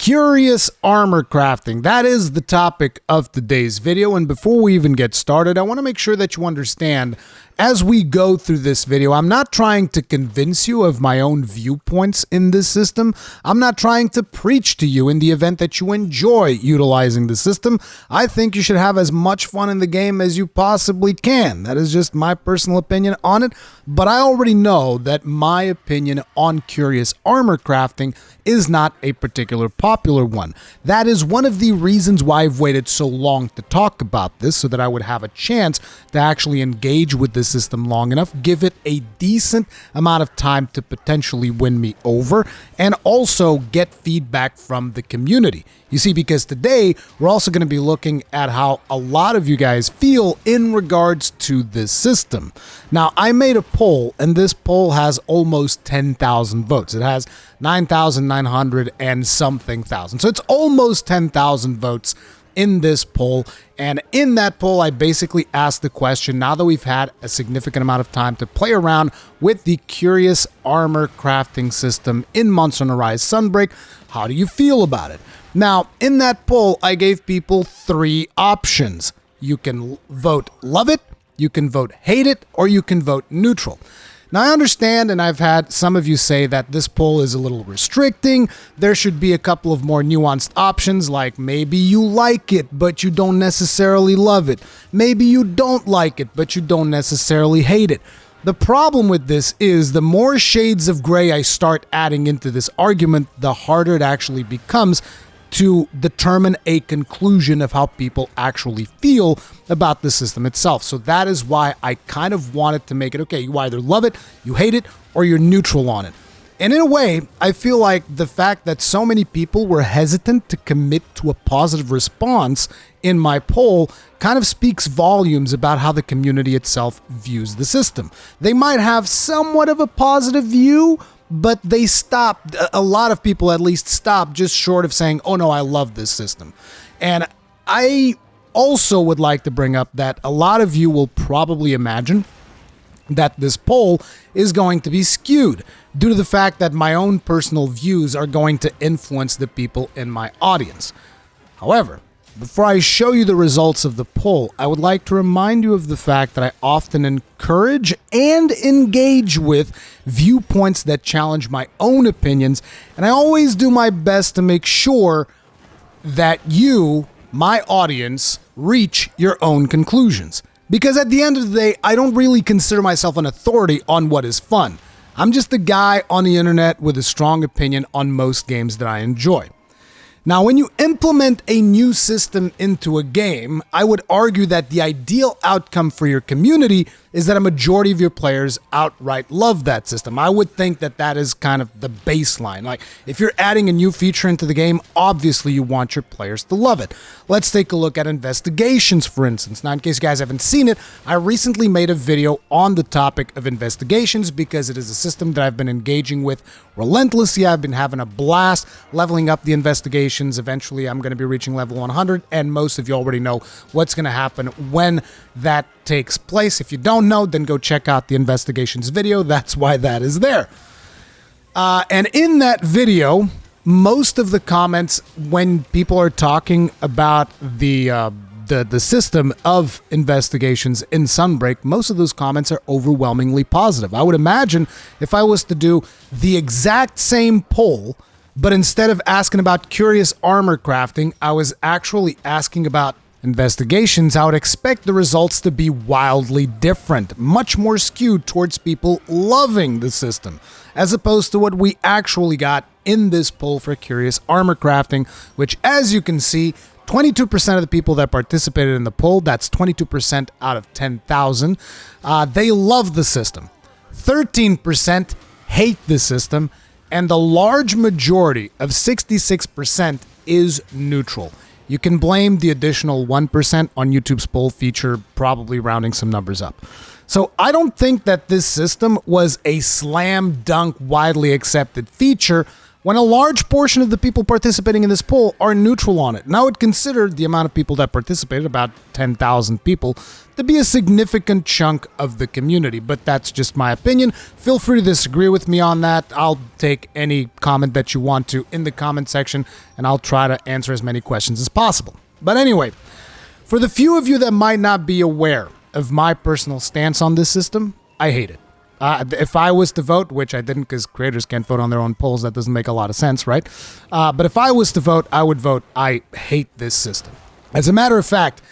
Qurious Armor Crafting. That is the topic of today's video. And before we even get started, I want to make sure that you understand as we go through this video, I'm not trying to convince you of my own viewpoints in this system. I'm not trying to preach to you in the event that you enjoy utilizing the system. I think you should have as much fun in the game as you possibly can. That is just my personal opinion on it. But I already know that my opinion on Qurious Armor Crafting is not a particular popular one. That is one of the reasons why I've waited so long to talk about this, so that I would have a chance to actually engage with this system long enough, give it a decent amount of time to potentially win me over, and also get feedback from the community. You see, because today we're also going to be looking at how a lot of you guys feel in regards to this system. Now, I made a poll, and this poll has almost 10,000 votes. It has 9,900 and something thousand. So it's almost 10,000 votes in this poll. And in that poll, I basically asked the question, now that we've had a significant amount of time to play around with the Qurious Armor Crafting system in Monster Hunter Rise Sunbreak, how do you feel about it? Now, in that poll, I gave people 3 options. You can vote love it, you can vote hate it, or you can vote neutral. Now, I understand, and I've had some of you say that this poll is a little restricting. There should be a couple of more nuanced options, like maybe you like it, but you don't necessarily love it. Maybe you don't like it, but you don't necessarily hate it. The problem with this is the more shades of gray I start adding into this argument, the harder it actually becomes to determine a conclusion of how people actually feel about the system itself. So that is why I kind of wanted to make it, okay, you either love it, you hate it, or you're neutral on it. And in a way, I feel like the fact that so many people were hesitant to commit to a positive response in my poll kind of speaks volumes about how the community itself views the system. They might have somewhat of a positive view, but they stopped, a lot of people at least stopped just short of saying, oh no, I love this system. And I also would like to bring up that a lot of you will probably imagine that this poll is going to be skewed due to the fact that my own personal views are going to influence the people in my audience. However, before I show you the results of the poll, I would like to remind you of the fact that I often encourage and engage with viewpoints that challenge my own opinions, and I always do my best to make sure that you, my audience, reach your own conclusions. Because at the end of the day, I don't really consider myself an authority on what is fun. I'm just a guy on the internet with a strong opinion on most games that I enjoy. Now, when you implement a new system into a game, I would argue that the ideal outcome for your community is that a majority of your players outright love that system. I would think that that is kind of the baseline. Like, if you're adding a new feature into the game, obviously you want your players to love it. Let's take a look at investigations, for instance. Now, in case you guys haven't seen it, I recently made a video on the topic of investigations because it is a system that I've been engaging with relentlessly. I've been having a blast leveling up the investigations. Eventually, I'm going to be reaching level 100, and most of you already know what's going to happen when that takes place. If you don't know, then go check out the investigations video. That's why that is there. And in that video, most of the comments when people are talking about the system of investigations in Sunbreak, most of those comments are overwhelmingly positive. I would imagine if I was to do the exact same poll, but instead of asking about Qurious Armor Crafting, I was actually asking about investigations, I would expect the results to be wildly different, much more skewed towards people loving the system, as opposed to what we actually got in this poll for Qurious Armor Crafting, which, as you can see, 22% of the people that participated in the poll, that's 22% out of 10,000, they love the system. 13% hate the system, and the large majority of 66% is neutral. You can blame the additional 1% on YouTube's poll feature, probably rounding some numbers up. So I don't think that this system was a slam dunk, widely accepted feature when a large portion of the people participating in this poll are neutral on it. Now, I would consider the amount of people that participated, about 10,000 people, to be a significant chunk of the community, but that's just my opinion. Feel free to disagree with me on that. I'll take any comment that you want to in the comment section, and I'll try to answer as many questions as possible. But anyway, for the few of you that might not be aware of my personal stance on this system, I hate it. If I was to vote, which I didn't because creators can't vote on their own polls, that doesn't make a lot of sense, right? But if I was to vote, I would vote, I hate this system. As a matter of fact,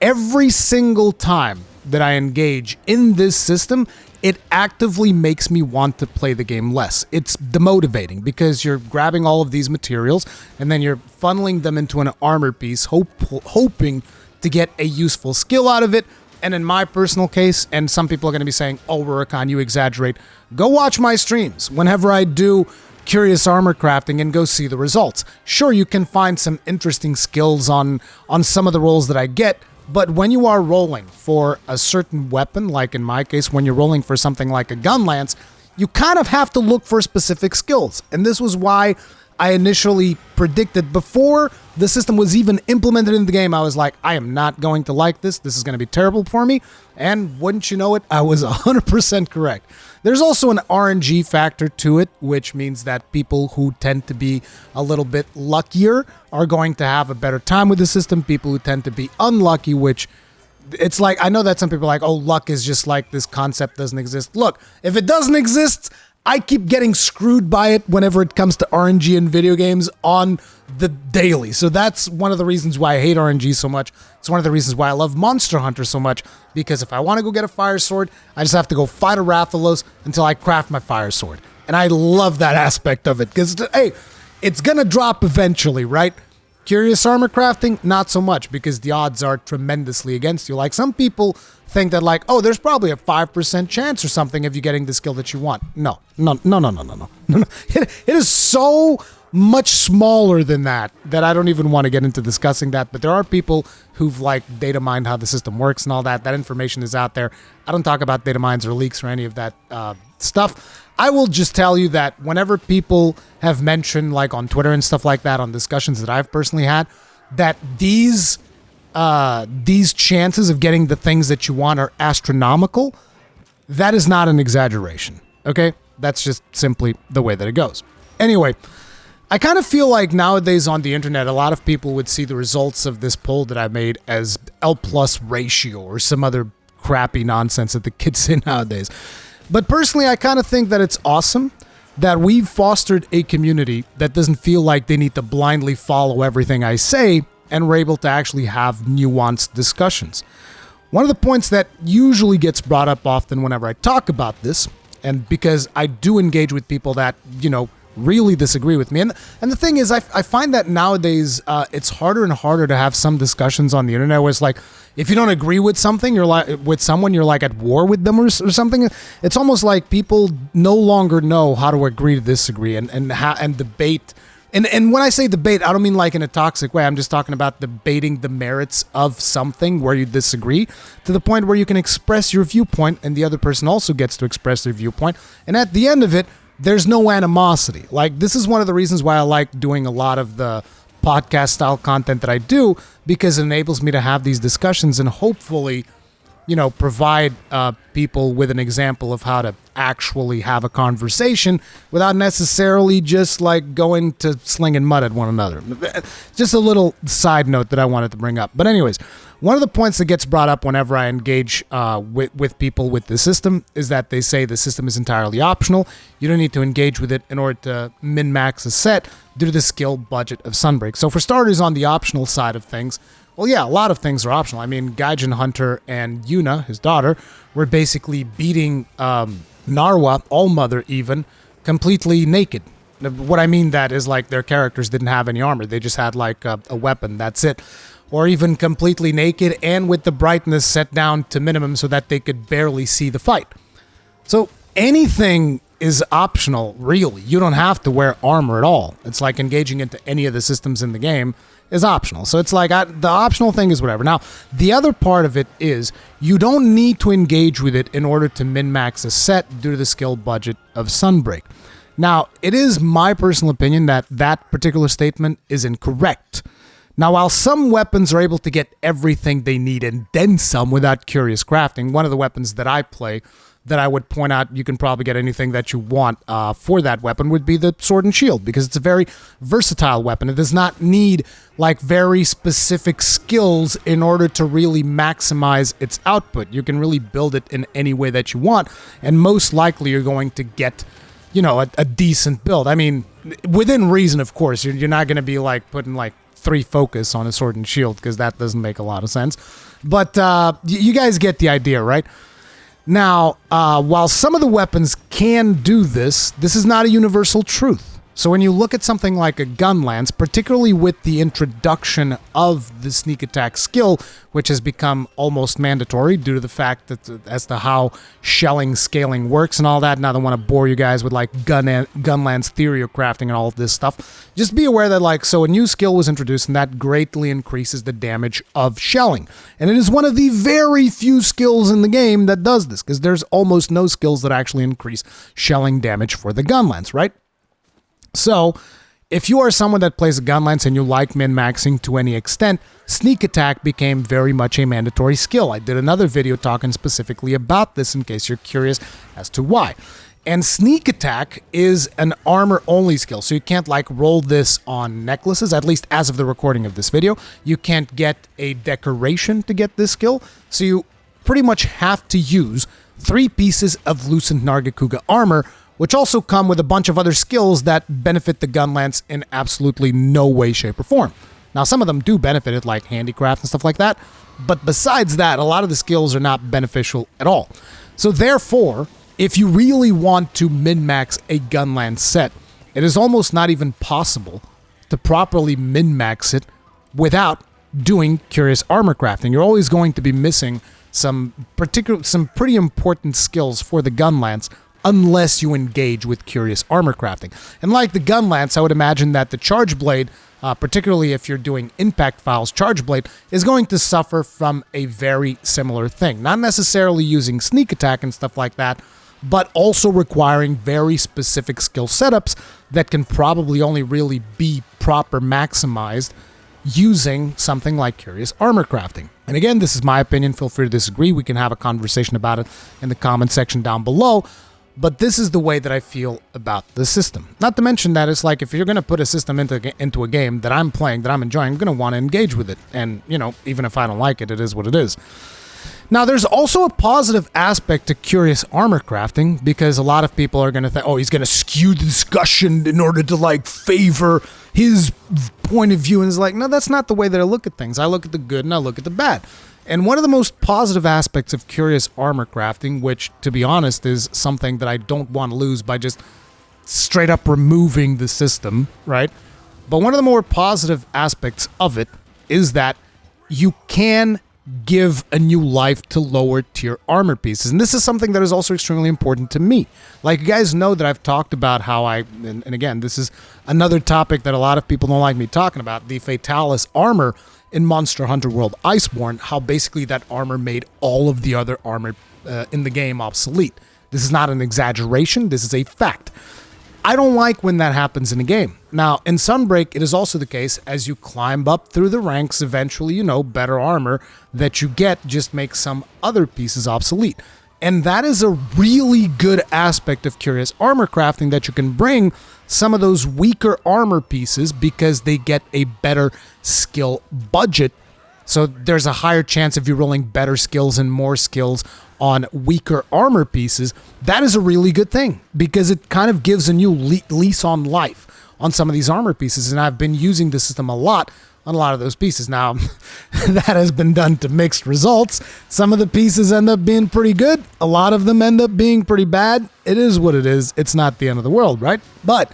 every single time that I engage in this system, it actively makes me want to play the game less. It's demotivating because you're grabbing all of these materials and then you're funneling them into an armor piece, hoping to get a useful skill out of it. And in my personal case, and some people are going to be saying, oh, Rurikhan, you exaggerate. Go watch my streams whenever I do Qurious Armor Crafting and go see the results. Sure, you can find some interesting skills on some of the rolls that I get, but when you are rolling for a certain weapon, like in my case, when you're rolling for something like a gun lance, you kind of have to look for specific skills. And this was why I initially predicted before the system was even implemented in the game, I was like, I am not going to like this. This is going to be terrible for me. And wouldn't you know it, I was 100% correct. There's also an RNG factor to it, which means that people who tend to be a little bit luckier are going to have a better time with the system. People who tend to be unlucky, which it's like, I know that some people are like, oh, luck is just like this concept doesn't exist. Look, if it doesn't exist, I keep getting screwed by it whenever it comes to RNG in video games on the daily. So that's one of the reasons why I hate RNG so much. It's one of the reasons why I love Monster Hunter so much, because if I want to go get a fire sword, I just have to go fight a Rathalos until I craft my fire sword. And I love that aspect of it because, hey, it's going to drop eventually, right? Qurious Armor Crafting, not so much because the odds are tremendously against you. Like some people think that like, oh, there's probably a 5% chance or something of you getting the skill that you want. No. It is so much smaller than that I don't even want to get into discussing that. But there are people who've like data mined how the system works and all that. That information is out there. I don't talk about data mines or leaks or any of that stuff. I will just tell you that whenever people have mentioned, like on Twitter and stuff like that, on discussions that I've personally had, that these chances of getting the things that you want are astronomical, that is not an exaggeration, okay? That's just simply the way that it goes. Anyway, I kind of feel like nowadays on the internet, a lot of people would see the results of this poll that I made as L+ ratio or some other crappy nonsense that the kids say nowadays. But personally, I kind of think that it's awesome that we've fostered a community that doesn't feel like they need to blindly follow everything I say, and we're able to actually have nuanced discussions. One of the points that usually gets brought up often whenever I talk about this, and because I do engage with people that, you know, really disagree with me. And the thing is, I find that nowadays it's harder and harder to have some discussions on the internet where it's like, if you don't agree with something, you're like with someone, you're like at war with them or something. It's almost like people no longer know how to agree to disagree and debate. And when I say debate, I don't mean like in a toxic way. I'm just talking about debating the merits of something where you disagree to the point where you can express your viewpoint and the other person also gets to express their viewpoint. And at the end of it, there's no animosity. Like, this is one of the reasons why I like doing a lot of the podcast style content that I do, because it enables me to have these discussions and hopefully, you know, provide people with an example of how to actually have a conversation without necessarily just like going to slinging mud at one another. Just a little side note that I wanted to bring up. But anyways, one of the points that gets brought up whenever I engage with people with the system is that they say the system is entirely optional. You don't need to engage with it in order to min-max a set due to the skill budget of Sunbreak. So for starters, on the optional side of things, well, yeah, a lot of things are optional. I mean, Gaijin Hunter and Yuna, his daughter, were basically beating Narwa, Allmother even, completely naked. What I mean that is like their characters didn't have any armor. They just had like a weapon. That's it. Or even completely naked and with the brightness set down to minimum so that they could barely see the fight. So anything is optional, really. You don't have to wear armor at all. It's like engaging into any of the systems in the game is optional. So it's like the optional thing is whatever. Now, the other part of it is you don't need to engage with it in order to min-max a set due to the skill budget of Sunbreak. Now, it is my personal opinion that that particular statement is incorrect. Now, while some weapons are able to get everything they need and then some without Qurious Crafting, one of the weapons that I play that I would point out you can probably get anything that you want for that weapon would be the Sword and Shield, because it's a very versatile weapon. It does not need like very specific skills in order to really maximize its output. You can really build it in any way that you want, and most likely you're going to get, you know, a decent build. I mean, within reason, of course. You're not going to be like putting like 3 focus on a Sword and Shield, because that doesn't make a lot of sense. But you guys get the idea, right? Now, while some of the weapons can do this, this is not a universal truth. So when you look at something like a gun lance, particularly with the introduction of the sneak attack skill, which has become almost mandatory due to the fact that as to how shelling scaling works and all that, and I don't want to bore you guys with like gun lance theory of crafting and all of this stuff. Just be aware that like, so a new skill was introduced and that greatly increases the damage of shelling. And it is one of the very few skills in the game that does this, because there's almost no skills that actually increase shelling damage for the gun lance, right? So, if you are someone that plays a gun lance and you like min-maxing to any extent, sneak attack became very much a mandatory skill. I did another video talking specifically about this in case you're curious as to why. And sneak attack is an armor-only skill, so you can't like roll this on necklaces, at least as of the recording of this video. You can't get a decoration to get this skill, so you pretty much have to use 3 pieces of loosened Nargacuga armor, which also come with a bunch of other skills that benefit the gun lance in absolutely no way, shape, or form. Now, some of them do benefit it, like handicraft and stuff like that, but besides that, a lot of the skills are not beneficial at all. So therefore, if you really want to min-max a gun lance set, it is almost not even possible to properly min-max it without doing Qurious Armor Crafting. You're always going to be missing some pretty important skills for the gun lance, unless you engage with Qurious Armor Crafting. And like the gun lance, I would imagine that the charge blade, particularly if you're doing impact files, charge blade is going to suffer from a very similar thing. Not necessarily using sneak attack and stuff like that, but also requiring very specific skill setups that can probably only really be proper maximized using something like Qurious Armor Crafting. And again, this is my opinion. Feel free to disagree. We can have a conversation about it in the comment section down below. But this is the way that I feel about the system. Not to mention that it's like if you're going to put a system into a game that I'm playing, that I'm enjoying, I'm going to want to engage with it. And, you know, even if I don't like it, it is what it is. Now, there's also a positive aspect to Qurious Armor Crafting, because a lot of people are going to think, oh, he's going to skew the discussion in order to, like, favor his point of view. And it's like, no, that's not the way that I look at things. I look at the good and I look at the bad. And one of the most positive aspects of Qurious Armor Crafting, which, to be honest, is something that I don't want to lose by just straight up removing the system, right? But one of the more positive aspects of it is that you can give a new life to lower tier armor pieces. And this is something that is also extremely important to me. Like, you guys know that I've talked about how and again, this is another topic that a lot of people don't like me talking about, the Fatalis armor in Monster Hunter World Iceborne, how basically that armor made all of the other armor in the game obsolete. This is not an exaggeration, this is a fact. I don't like when that happens in a game. Now, in Sunbreak, it is also the case, as you climb up through the ranks, eventually, you know, better armor that you get just makes some other pieces obsolete. And that is a really good aspect of Qurious Armor Crafting, that you can bring some of those weaker armor pieces because they get a better skill budget. So there's a higher chance of you rolling better skills and more skills on weaker armor pieces. That is a really good thing, because it kind of gives a new lease on life on some of these armor pieces. And I've been using the system a lot on a lot of those pieces. Now, that has been done to mixed results. Some of the pieces end up being pretty good. A lot of them end up being pretty bad. It is what it is. It's not the end of the world, right? But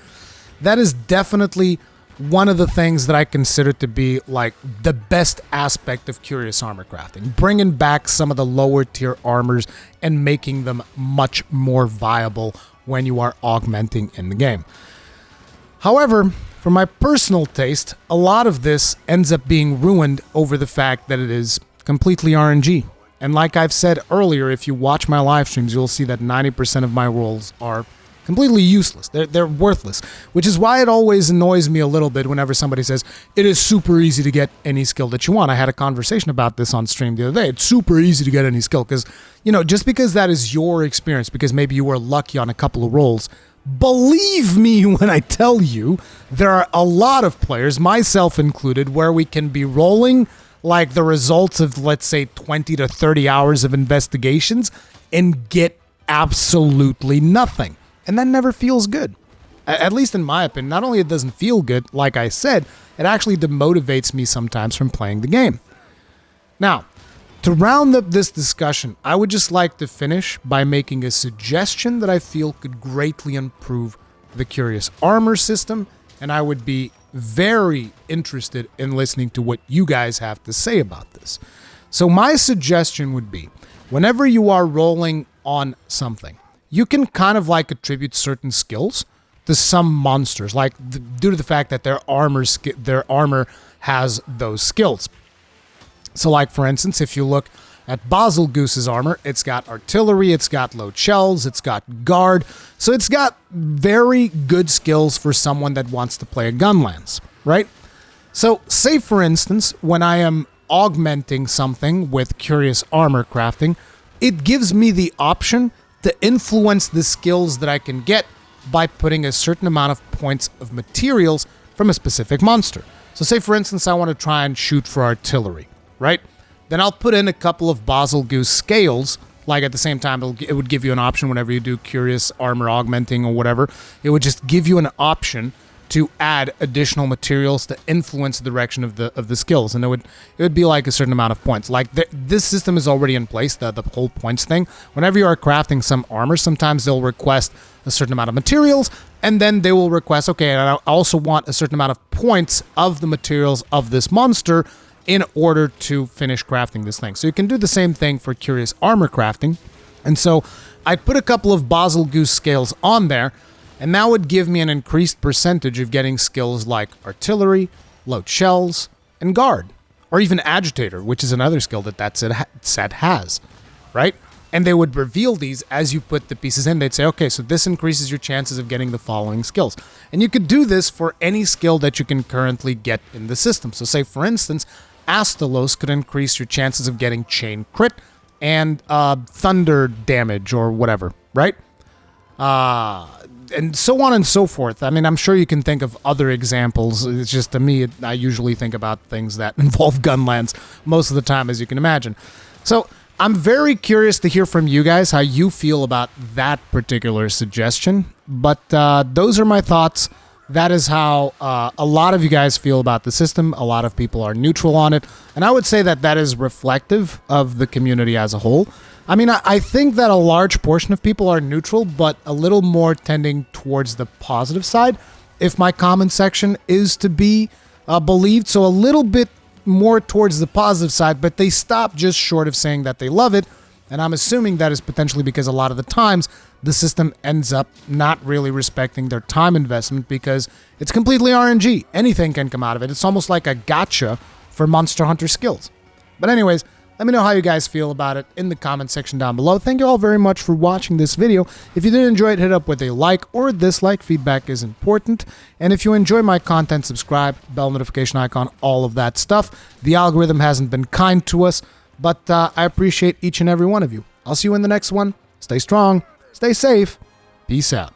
that is definitely one of the things that I consider to be like the best aspect of Qurious Armor Crafting. Bringing back some of the lower tier armors and making them much more viable when you are augmenting in the game. However, for my personal taste, a lot of this ends up being ruined over the fact that it is completely RNG. And like I've said earlier, if you watch my live streams, you'll see that 90% of my rolls are Completely useless. They're worthless, which is why it always annoys me a little bit whenever somebody says, it is super easy to get any skill that you want. I had a conversation about this on stream the other day. It's super easy to get any skill because, you know, just because that is your experience, because maybe you were lucky on a couple of rolls, believe me when I tell you, there are a lot of players, myself included, where we can be rolling like the results of, let's say, 20 to 30 hours of investigations and get absolutely nothing. And that never feels good. At least in my opinion. Not only it doesn't feel good, like I said, it actually demotivates me sometimes from playing the game. Now, to round up this discussion, I would just like to finish by making a suggestion that I feel could greatly improve the Qurious Armor system, and I would be very interested in listening to what you guys have to say about this. So my suggestion would be, whenever you are rolling on something, you can kind of like attribute certain skills to some monsters, like due to the fact that their armor has those skills. So like, for instance, if you look at Basilgoose's armor, it's got artillery, it's got load shells, it's got guard. So it's got very good skills for someone that wants to play a gunlance, right? So say, for instance, when I am augmenting something with Qurious Armor Crafting, it gives me the option to influence the skills that I can get by putting a certain amount of points of materials from a specific monster. So say, for instance, I want to try and shoot for artillery, right? Then I'll put in a couple of Basilgoose scales, like at the same time, it would give you an option whenever you do Qurious Armor Augmenting or whatever. It would just give you an option to add additional materials to influence the direction of the skills, and it would be like a certain amount of points. Like this system is already in place, the whole points thing. Whenever you are crafting some armor, sometimes they'll request a certain amount of materials, and then they will request, okay, and I also want a certain amount of points of the materials of this monster in order to finish crafting this thing. So you can do the same thing for Qurious Armor Crafting, and so I put a couple of Basilgoose scales on there, and that would give me an increased percentage of getting skills like artillery, load shells, and guard. Or even agitator, which is another skill that set has, right? And they would reveal these as you put the pieces in. They'd say, okay, so this increases your chances of getting the following skills. And you could do this for any skill that you can currently get in the system. So say, for instance, Astalos could increase your chances of getting chain crit and thunder damage or whatever, right? And so on and so forth. I mean, I'm sure you can think of other examples. It's just, to me, I usually think about things that involve gunlance most of the time, as you can imagine. So I'm very curious to hear from you guys how you feel about that particular suggestion. But those are my thoughts. That is how a lot of you guys feel about the system. A lot of people are neutral on it. And I would say that that is reflective of the community as a whole. I mean, I think that a large portion of people are neutral, but a little more tending towards the positive side, if my comment section is to be believed. So a little bit more towards the positive side, but they stop just short of saying that they love it. And I'm assuming that is potentially because a lot of the times the system ends up not really respecting their time investment because it's completely RNG. Anything can come out of it. It's almost like a gacha for Monster Hunter skills. But anyways, let me know how you guys feel about it in the comment section down below. Thank you all very much for watching this video. If you did enjoy it, hit up with a like or a dislike. Feedback is important. And if you enjoy my content, subscribe, bell notification icon, all of that stuff. The algorithm hasn't been kind to us, but I appreciate each and every one of you. I'll see you in the next one. Stay strong, stay safe, peace out.